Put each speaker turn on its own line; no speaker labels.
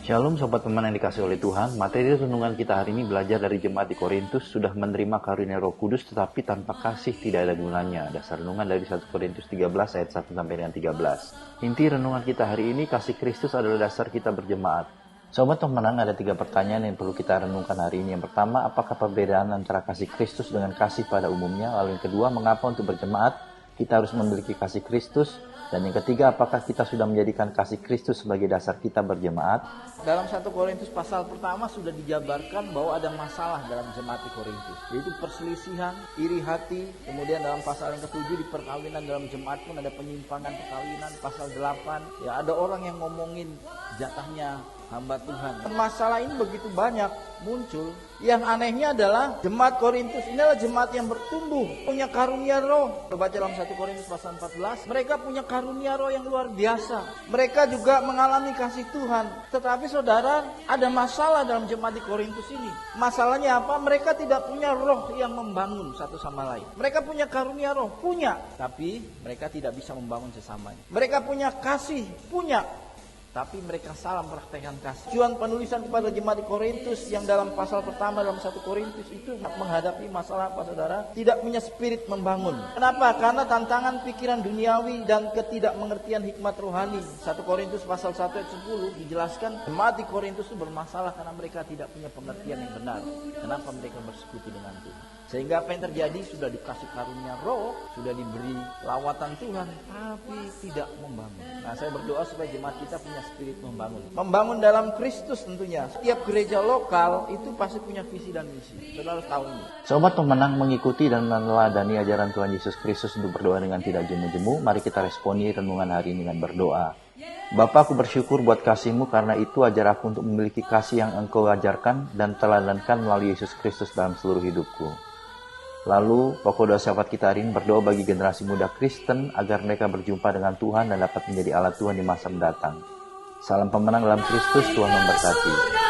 Shalom Sobat Teman yang dikasih oleh Tuhan. Materi renungan kita hari ini belajar dari jemaat di Korintus sudah menerima karunia Roh Kudus tetapi tanpa kasih tidak ada gunanya. Dasar renungan dari 1 Korintus 13 ayat 1 sampai dengan 13. Inti renungan kita hari ini, kasih Kristus adalah dasar kita berjemaat. Sobat Pemenang, ada 3 pertanyaan yang perlu kita renungkan hari ini. Yang pertama, apakah perbedaan antara kasih Kristus dengan kasih pada umumnya? Lalu yang kedua, mengapa untuk berjemaat kita harus memiliki kasih Kristus? Dan yang ketiga, apakah kita sudah menjadikan kasih Kristus sebagai dasar kita berjemaat?
Dalam 1 Korintus pasal pertama sudah dijabarkan bahwa ada masalah dalam jemaat di Korintus, yaitu perselisihan, iri hati. Kemudian dalam pasal yang ke-7 di perkawinan dalam jemaat pun ada penyimpangan perkawinan. Pasal 8 ya ada orang yang ngomongin jatahnya hamba Tuhan. Masalah ini begitu banyak muncul. Yang anehnya adalah jemaat Korintus ini adalah jemaat yang bertumbuh, punya karunia roh. Baca dalam 1 Korintus pasal 14, mereka punya karunia roh yang luar biasa. Mereka juga mengalami kasih Tuhan. Tetapi saudara, ada masalah dalam jemaat di Korintus ini. Masalahnya apa? Mereka tidak punya roh yang membangun satu sama lain. Mereka punya karunia roh, punya, tapi mereka tidak bisa membangun sesamanya. Mereka punya kasih, punya, tapi mereka salah mempraktekkan kasih. Tujuan penulisan kepada jemaat di Korintus yang dalam pasal pertama dalam 1 Korintus itu menghadapi masalah apa saudara? Tidak punya spirit membangun. Kenapa? Karena tantangan pikiran duniawi dan ketidakmengertian hikmat rohani. 1 Korintus pasal 1 ayat 10 dijelaskan jemaat di Korintus itu bermasalah karena mereka tidak punya pengertian yang benar. Kenapa mereka bersekutu dengan Tuhan? Sehingga apa yang terjadi? Sudah dikasih karunia roh, sudah diberi lawatan Tuhan, tapi tidak membangun. Nah, saya berdoa supaya jemaat kita punya spirit membangun. Membangun dalam Kristus tentunya. Setiap gereja lokal itu pasti punya visi dan misi. Saudara harus tahu ini.
Sobat Pemenang, mengikuti dan meneladani ajaran Tuhan Yesus Kristus untuk berdoa dengan tidak jemu-jemu. Mari kita responi renungan hari ini dengan berdoa. Bapa, aku bersyukur buat kasih-Mu karena itu ajar aku untuk memiliki kasih yang Engkau ajarkan dan teladankan melalui Yesus Kristus dalam seluruh hidupku. Lalu, pokok doa syafaat kita hari ini berdoa bagi generasi muda Kristen agar mereka berjumpa dengan Tuhan dan dapat menjadi alat Tuhan di masa mendatang. Salam pemenang dalam Kristus, Tuhan memberkati.